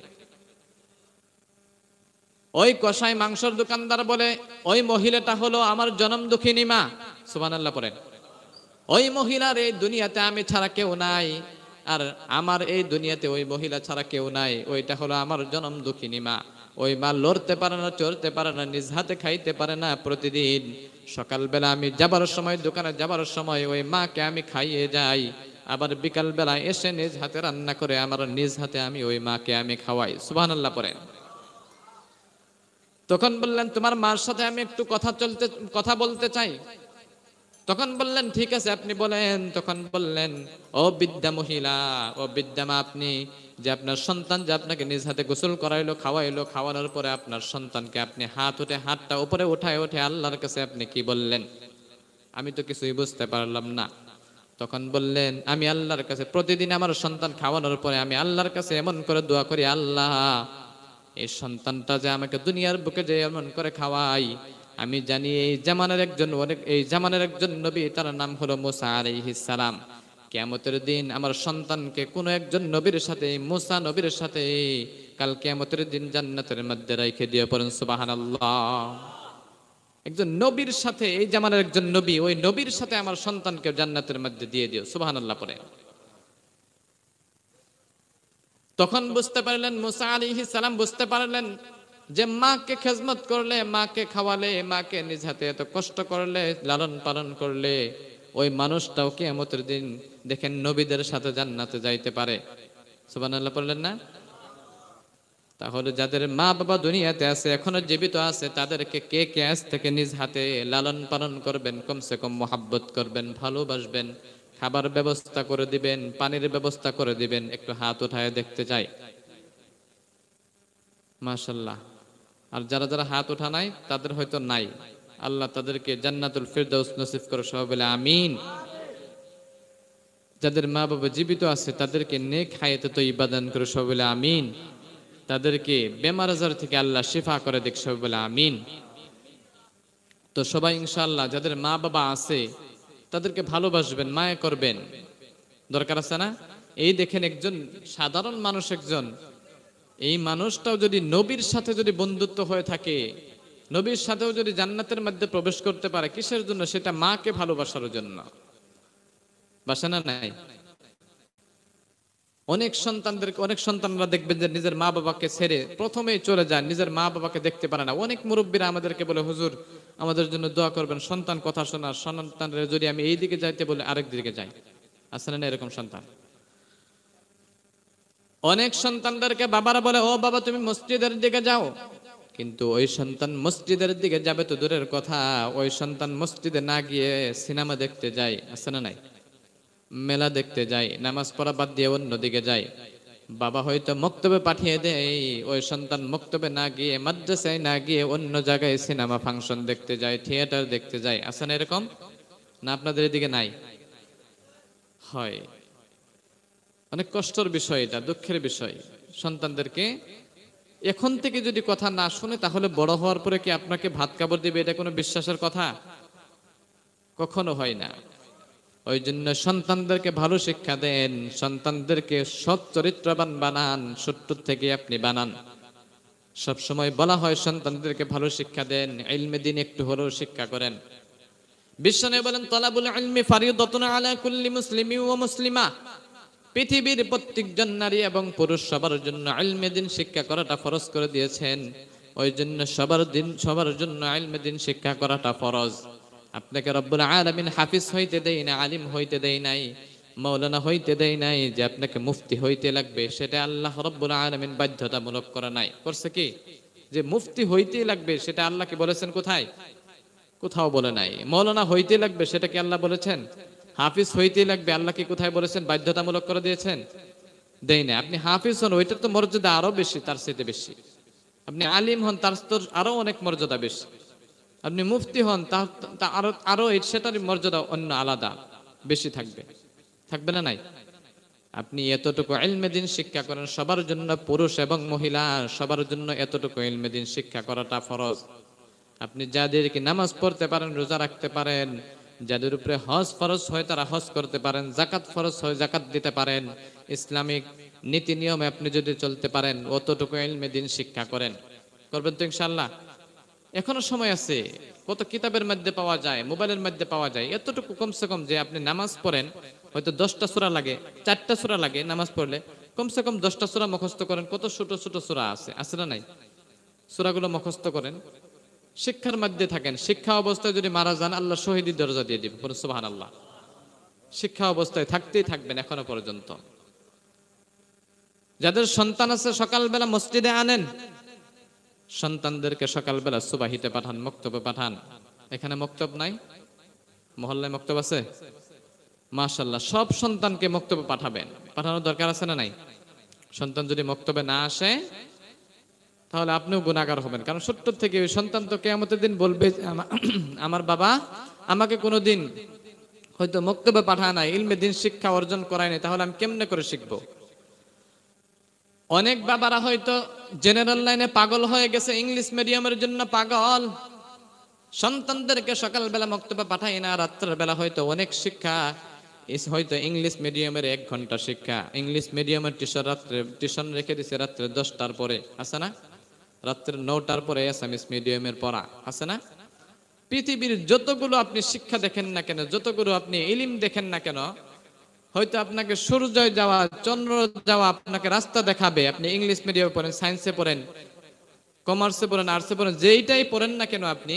ওই কসাই মাংসের দোকানদার বলে, ওই মহিলাটা হলো আমার জনম দুঃখিনী মা। সুবহানাল্লাহ পড়েন। ওই মহিলার এই দুনিয়াতে আমি ছাড়া কেউ নাই, আর আমার এই দুনিয়াতে ওই মহিলা ছাড়া কেউ নাই, ওইটা হলো আমার জনম দুঃখিনী মা। ওই মা লড়তে পারে না, চলতে পারে না, নিজ হাতে খাইতে পারে না। প্রতিদিন সকালবেলা আমি যাবার সময়, দোকানে যাবার সময় ওই মাকে আমি খাইয়ে যাই, আবার বিকাল বেলা এসে নিজ হাতে রান্না করে আমার নিজ হাতে আমি ওই মাকে আমি খাওয়াই। সুবহানাল্লাহ পড়েন। তখন বললেন, তোমার মার সাথে আমি একটু কথা বলতে চাই। তখন বললেন, ঠিক আছে আপনি বলেন। তখন বললেন, ও বৃদ্ধা মহিলা, ও বৃদ্ধা মা, আপনি যে আপনার সন্তান যে আপনাকে নিজ হাতে গোসল করাইলো, খাওয়াইলো, খাওয়ানোর পরে আপনার সন্তানকে আপনি হাতটা উপরে উঠায় আল্লাহর কাছে আপনি কি বললেন? আমি তো কিছুই বুঝতে পারলাম না। তখন বললেন, আমি আল্লাহর কাছে প্রতিদিন আমার সন্তান খাওয়ানোর পরে আমি আল্লাহর কাছে এমন করে দোয়া করি, আল্লাহ এই সন্তানটা যে আমাকে দুনিয়ার বুকে যে এমন করে খাওয়াই, আমি জানি এই জামানের একজন নবী, তার নাম হলো মুসা আলাইহিস সালাম। কিয়ামতের দিন আমার সন্তানকে কোন একজন নবীর সাথে, মুসা নবীর সাথে কাল কিয়ামতের দিন জান্নাতের মধ্যে রেখে দিয়ে পড়েন সুবহানাল্লাহ। একজন নবীর সাথে, এই জামানের একজন নবী, ওই নবীর সাথে আমার সন্তানকে জান্নাতের মধ্যে দিয়ে দিও। সুবহানাল্লাহ পড়ে। তখন বুঝতে পারলেন, মুসা আলাইহিস সালাম বুঝতে পারলেন যে মাকে খেজমত করলে, মাকে খাওয়ালে, মাকে নিজ হাতে এত কষ্ট করলে, লালন পালন করলে, ওই মানুষটাও কিয়ামতের দিন দেখেন নবীদের সাথে জান্নাতে যাইতে পারে। সুবহানাল্লাহ পড়লেন না? তাহলে যাদের মা বাবা দুনিয়াতে আছে, এখনো জীবিত আছে, তাদেরকে কে কে আজ থেকে নিজ হাতে লালন পালন করবেন, কমসে কম মোহাব্বত করবেন, ভালোবাসবেন, খাবার ব্যবস্থা করে দিবেন, পানির ব্যবস্থা করে দিবেন? একটু হাত উঠায় দেখতে চাই। মাশাআল্লাহ। আর যারা যারা হাত ওঠা নাই তাদের হয়তো নাই, আল্লাহ তাদেরকে জান্নাতুল ফিরদাউস নসিব করে, সবাই বলে আমিন। যাদের মা বাবা জীবিত আছে তাদেরকে নেক হায়াতে তয়্যিবা দান করে, সবাই বলে আমিন। তাদেরকে বেমার আজার থেকে আল্লাহ শিফা করে দেখ, সবাই বলে আমিন। তো সবাই ইনশাআল্লাহ যাদের মা বাবা আছে তাদেরকে ভালোবাসবেন, মায়া করবেন, দরকার আছে না? এই দেখেন একজন সাধারণ মানুষ, একজন এই মানুষটাও যদি নবীর সাথে যদি বন্ধুত্ব হয়ে থাকে, নবীর সাথেও যদি জান্নাতের মধ্যে প্রবেশ করতে পারে, কিসের জন্য? সেটা মাকে ভালোবাসার জন্য। বাসা না নাই? অনেক সন্তানরা দেখবেন যে নিজের মা বাবাকে ছেড়ে প্রথমেই চলে যায়, নিজের মা বাবাকে দেখতে পারে না। অনেক মুরব্বীরা আমাদেরকে বলে, হুজুর আমাদের জন্য দোয়া করবেন, সন্তান কথা শোনার, সন্তানের যদি আমি এই দিকে যাইতে বলে আরেক দিকে যাই। আছে না এরকম সন্তান? অনেক সন্তানদেরকে বাবারা বলে, ও বাবা তুমি মসজিদের দিকে যাও, কিন্তু ওই সন্তান মসজিদের দিকে যাবে তো দূরের কথা, ওই সন্তান মসজিদে না গিয়ে সিনেমা দেখতে যায়। আছে না নাই? মেলা দেখতে যায়, নামাজ পড়া বাদ দিয়ে অন্যদিকে যায়। বাবা হয়তো মক্তবে পাঠিয়ে দেয়, ওই সন্তান মক্তবে না গিয়ে, মাদ্রাসায় না গিয়ে অন্য জায়গায় সিনেমা ফাংশন দেখতে যায়, থিয়েটার দেখতে যায়। আছে না এরকম? না আপনাদের এদিকে নাই? হয়। অনেক কষ্টের বিষয়, এটা দুঃখের বিষয়। সন্তানদেরকে এখন থেকে যদি কথা না শুনে, তাহলে বড় হওয়ার পরে কি আপনাকে ভাত কাপড় দিবে? এটা কোনো বিশ্বাসের কথা? কখনো হয় না। ওই জন্য সন্তানদেরকে ভালো শিক্ষা দেন, সন্তানদেরকে সৎ চরিত্রবান বানান, ছোট্ট থেকে আপনি বানান। সব সময় বলা হয় সন্তানদেরকে ভালো শিক্ষা দেন, ইলমে দ্বীন একটু হলেও শিক্ষা করেন। বিশ্বনবী বলেন, তালাবুল ইলমি ফারিদাতুন আলা কুল্লি মুসলিমিন ওয়া মুসলিমা। পৃথিবীর প্রত্যেকজন নারী এবং পুরুষ সবার জন্য ইলমে দ্বীন শিক্ষা করাটা ফরজ করে দিয়েছেন। ওই জন্য সবার জন্য ইলমে দ্বীন শিক্ষা করাটা ফরজ। আপনাকে রব্বুল আলামিন হাফিজ হইতে দেয় না, আলিম হইতে দেয় নাই, মাওলানা হইতে দেয় নাই যে আপনাকে মুফতি হইতে লাগবে। সেটা আল্লাহ রব্বুল আলামিন বাধ্যতামূলক করে নাই। করছে কি? যে মুফতি হইতেই লাগবে, সেটা আল্লাহ কি বলেছেন? কোথায়? কোথাও বলে নাই। মাওলানা হইতে লাগবে, সেটা কি আল্লাহ বলেছেন? হাফিজ হইতেই লাগবে, আল্লাহ কি কোথায় বলেছেন? বাধ্যতামূলক করে দিয়েছেন? দেয় না। আপনি হাফিজ হন, ওইটার তো মর্যাদা আরো বেশি, তার চাইতে বেশি। আপনি আলিম হন, তার তো আরো অনেক মর্যাদা বেশি। আপনি মুফতি হন, তা আরো সেটার মর্যাদা অন্য আলাদা বেশি থাকবে। থাকবে না? নাই? আপনি এতটুকু ইলমে দ্বীন শিক্ষা করেন, সবার জন্য, পুরুষ এবং মহিলা সবার জন্য এতটুকু ইলমে দ্বীন শিক্ষা করাটা ফরজ। আপনি যাদেরকে নামাজ পড়তে পারেন, রোজা রাখতে পারেন, যাদের উপরে হজ ফরজ হয় তারা হজ করতে পারেন, জাকাত ফরজ হয় জাকাত দিতে পারেন, ইসলামিক নীতি নিয়মে আপনি যদি চলতে পারেন, অতটুকু ইলমে দ্বীন শিক্ষা করেন। করবেন তো ইনশাআল্লাহ? এখনো সময় আছে। কত কিতাবের মধ্যে পাওয়া যায়, মোবাইলের মধ্যে পাওয়া যায়। এতটুকু কমসে কম যে আপনি নামাজ পড়েন, হয়তো 10টা সূরা লাগে, 4টা সূরা লাগে নামাজ পড়লে, কমসে কম 10টা সূরা মুখস্থ করেন। কত ছোট ছোট সূরা আছে না নাই? সূরাগুলো মুখস্থ করেন, শিক্ষার মধ্যে থাকেন। শিক্ষা অবস্থায় যদি মারা যান, আল্লাহ শহীদের দরজা দিয়ে দিবেন। সুবহানাল্লাহ। শিক্ষা অবস্থায় থাকতেই থাকবেন এখনো পর্যন্ত। যাদের সন্তান আছে সকালবেলা মসজিদে আনেন, সন্তানদেরকে সকালবেলা সুবাহিতে পাঠান, মক্তবে পাঠান। এখানে মক্তব নাই? মহল্লায় মক্তব আছে? মাশাআল্লাহ, সব সন্তানকে মক্তবে পাঠাবেন। পাঠানোর দরকার আছে না নাই? সন্তান যদি মক্তবে না আসে, তাহলে আপনিও গুনাহগার হবেন। কারণ ছোট্ট থেকে ওই সন্তান তো কিয়ামতের দিন বলবে, আমার বাবা আমাকে কোনোদিন হয়তো মক্তবে পাঠায় নাই, ইলমে দ্বীন শিক্ষা অর্জন করায় নাই, তাহলে আমি কেমনে করে শিখবো? অনেক বাবারা হয়তো জেনারেল লাইনে পাগল হয়ে গেছে, ইংলিশ মিডিয়ামের জন্য পাগল। সন্তানদেরকে সকালবেলা মক্তবে পাঠায় না, রাত্রের বেলা হয়তো অনেক শিক্ষা, হয়তো ইংলিশ মিডিয়ামের 1 ঘন্টা শিক্ষা, ইংলিশ মিডিয়ামের টিউশন রেখে দিছে রাত্রে 10টার পরে। আছে না? রাত্রে 9টার পরে এসামিস মিডিয়ামের পড়া। আছে না? পৃথিবীর যতগুলো আপনি শিক্ষা দেখেন না কেন, যতগুলো আপনি ইলম দেখেন না কেন, হয়তো আপনাকে সূর্যোদয় যাওয়া, চন্দ্র যাওয়া আপনাকে রাস্তা দেখাবে। আপনি ইংলিশ মিডিয়ামে পড়েন, সায়েন্সে পড়েন, কমার্সে পড়েন, আর্টসে পড়েন, যেইটাই পড়েন না কেন আপনি,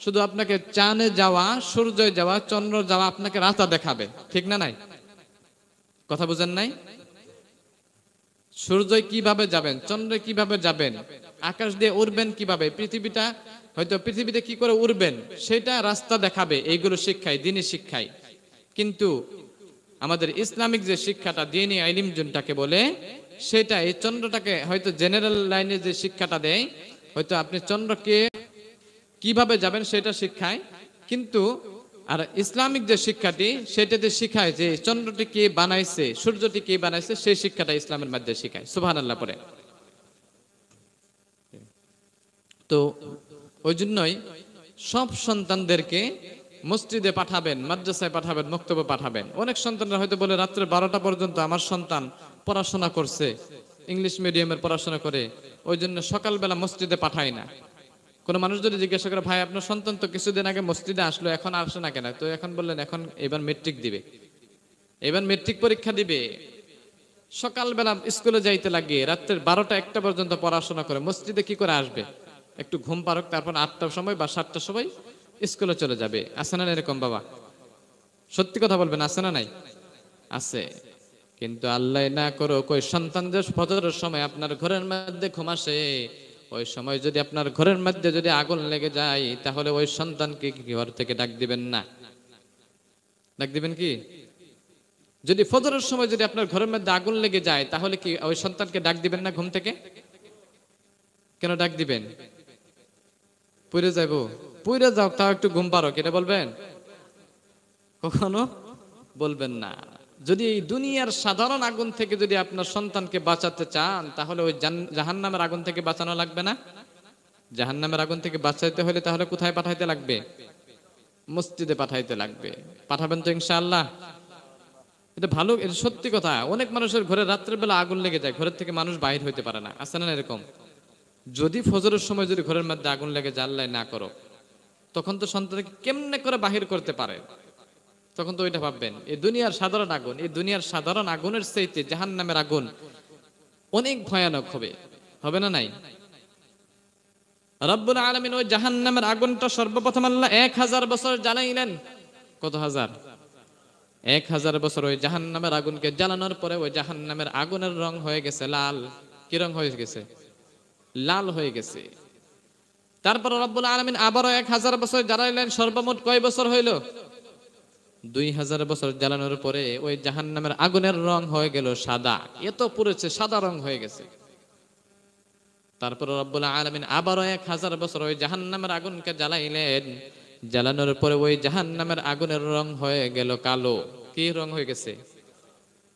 শুধু আপনাকে চাঁদে যাওয়া, সূর্যোদয় যাওয়া, চন্দ্র যাওয়া আপনাকে রাস্তা দেখাবে। ঠিক না? নাই? কথা বুঝেন নাই? সূর্যোদয় কিভাবে যাবেন, চন্দ্রে কিভাবে যাবেন, আকাশ দিয়ে উড়বেন কিভাবে, পৃথিবীটা হয়তো পৃথিবীতে কি করে উড়বেন, সেটা রাস্তা দেখাবে। এইগুলো শিক্ষায়, দ্বীনি শিক্ষায়। কিন্তু আমাদের ইসলামিক যে শিক্ষাটা, দ্বীনি ইলম যেটাকে বলে, সেটা এই চন্দ্রটাকে হয়তো জেনারেল লাইনে যে শিক্ষাটা দেয়, হয়তো আপনি চন্দ্রকে কিভাবে যাবেন সেটা শিখায়, কিন্তু আর ইসলামিক যে শিক্ষাটি সেটাতে শিখায় যে চন্দ্রটি কে বানাইছে, সূর্যটি কে বানাইছে, সেই শিক্ষাটা ইসলামের মধ্যে শিখায়। সুবহানাল্লাহ পড়ে। তো ওই জন্যই সব সন্তানদেরকে মসজিদে পাঠাবেন, মাদ্রাসায় পাঠাবেন, মক্তবে পাঠাবেন। অনেক সন্তানরা হয়তো বলে রাত্রে 12টা পর্যন্ত আমার সন্তান পড়াশোনা করছে, ইংলিশ মিডিয়ামের পড়াশোনা করে, ওই জন্য সকালবেলা মসজিদে পাঠাই না। কোন মানুষ যদি জিজ্ঞাসা করে, ভাই আপনার সন্তান তো কিছুদিন আগে মসজিদে আসলো, এখন আসে না কেন? তো এখন বললেন এখন এবার মেট্রিক দিবে, এবার মেট্রিক পরীক্ষা দিবে, সকালবেলা স্কুলে যাইতে লাগে, রাত্রের 12টা 1টা পর্যন্ত পড়াশোনা করে, মসজিদে কি করে আসবে? একটু ঘুম পারুক, তারপর 8টার সময় বা 7টার সময় স্কুলে চলে যাবে। আছে না এরকম বাবা? সত্যি কথা বলবেন, আছে না নাই? আছে। কিন্তু আল্লাহ না করো ওই সন্তানদের ফজরের সময় আপনার ঘরের মধ্যে ঘুম আসে, ওই সময় যদি আপনার ঘরের মধ্যে যদি আগুন লেগে যায়, তাহলে ওই সন্তানকে ঘর থেকে ডাক দিবেন না? ডাক দিবেন কি? যদি ফজরের সময় যদি আপনার ঘরের মধ্যে আগুন লেগে যায়, তাহলে কি ওই সন্তানকে ডাক দিবেন না ঘুম থেকে? কেন ডাক দিবেন? পুড়ে যাবো, পুড়ে যাও, তাও একটু ঘুম পারো, এটা বলবেন? কখনো বলবেন না। যদি এই দুনিয়ার সাধারণ আগুন থেকে যদি আপনার সন্তানকে বাঁচাতে চান, তাহলে ওই জাহান্নামের আগুন থেকে বাঁচানো লাগবে না? জাহান্নামের আগুন থেকে বাঁচাইতে হলে তাহলে কোথায় পাঠাইতে লাগবে? মসজিদে পাঠাইতে লাগবে। পাঠাবেন তো ইনশাআল্লাহ? এটা ভালো, এটা সত্যি কথা। অনেক মানুষের ঘরে রাত্রের বেলা আগুন লেগে যায়, ঘরের থেকে মানুষ বাইর হইতে পারে না। আছে না এরকম? যদি ফজরের সময় যদি ঘরের মধ্যে আগুন লেগে যায়, আল্লাহ না করো, তখন তো সন্তানকে কেমনে করে বাহির করতে পারে? তখন তো ওইটা ভাববেন। এই দুনিয়ার সাধারণ আগুন, এই দুনিয়ার সাধারণ আগুনের চাইতে জাহান্নামের আগুন অনেক ভয়ানক হবে। হবে না নাই? রব্বুল আলামিন ওই জাহান্নামের আগুনটা সর্বপ্রথম আল্লাহ 1000 বছর জ্বালাইলেন। কত হাজার? 1000 বছর ওই জাহান্নামের আগুনকে জ্বালানোর পরে ওই জাহান্নামের আগুনের রং হয়ে গেছে লাল। কি রং হয়ে গেছে? লাল হয়ে গেছে। তারপর রব্বুল আলামিন আবারও 1000 বছর জ্বালাইলেন। সর্বমোট কয় বছর হইল? 2000 বছর জ্বালানোর পরে ওই জাহান্নামের আগুনের রং হয়ে গেল সাদা। এত পুড়েছে, সাদা রং হয়ে গেছে। তারপর রব্বুল আলামিন আবারও 1000 বছর ওই জাহান্নামের আগুনকে জ্বালাইলেন। জ্বালানোর পরে ওই জাহান্নামের আগুনের রং হয়ে গেল কালো। কি রং হয়ে গেছে?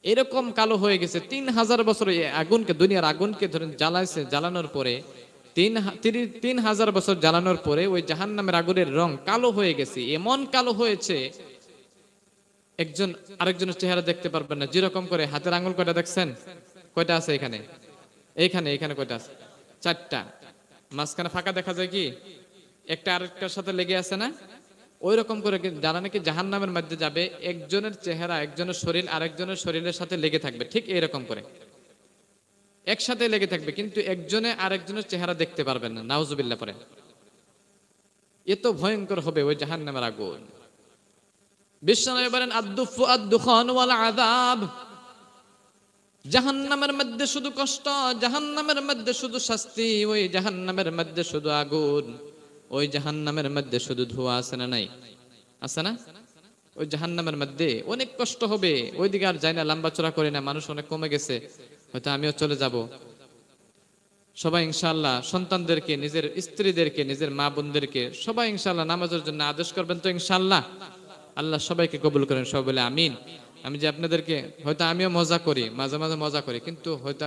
এরকম কালো হয়ে গেছে। 3000 বছর এই আগুনকে, দুনিয়ার আগুনকে ধরেন জ্বালাইছে, জ্বালানোর পরে 3000 বছর জ্বালানোর পরে ওই জাহান্নামের আগুনের রং কালো হয়ে গেছে। এমন কালো হয়েছে একজন আরেকজনের চেহারা দেখতে পারবেন না। যেরকম করে হাতের আঙ্গুল কয়টা দেখছেন? কয়টা আছে এখানে? এইখানে, এখানে কয়টা আছে? 4টা। মাঝখানে ফাঁকা দেখা যায় কি? একটা আরেকটার সাথে লেগে আছে না? ওই রকম করে যারা নাকি জাহান্নামের মধ্যে যাবে, একজনের চেহারা একজনের শরীর আরেকজনের শরীরের সাথে লেগে থাকবে, ঠিক এরকম করে একসাথে লেগে থাকবে, কিন্তু একজনে আরেকজনের চেহারা দেখতে পারবেন না। নাউজুবিল্লাহ পড়ে। এত ভয়ঙ্কর হবে ওই জাহান্নামের আগুন। বিশ্বনবী বলেন আদ-দুফু আদ-দুখান ওয়াল আযাব। জাহান্নামের মধ্যে শুধু কষ্ট, জাহান্নামের মধ্যে শুধু শাস্তি, ওই জাহান্নামের মধ্যে শুধু আগুন, ওই জাহান্নামের মধ্যে শুধু ধোঁয়া। আছে না নাই? আছে না? ওই জাহান্নামের মধ্যে অনেক কষ্ট হবে। ওইদিকে আর যাই না, লম্বা চড়া করি না, মানুষ অনেক কমে গেছে, হয়তো আমিও চলে যাব। সবাই ইনশাআল্লাহ সন্তানদেরকে, নিজের স্ত্রীদেরকে, নিজের মা বোনদেরকে সবাই ইনশাআল্লাহ নামাজের জন্য আদেশ করবেন তো ইনশাআল্লাহ? আল্লাহ সবাইকে কবুল করেন, সবাই বলে আমিন। আমি যে আপনাদেরকে, হয়তো আমিও মজা করি, মাঝে মাঝে মজা করি, কিন্তু হয়তো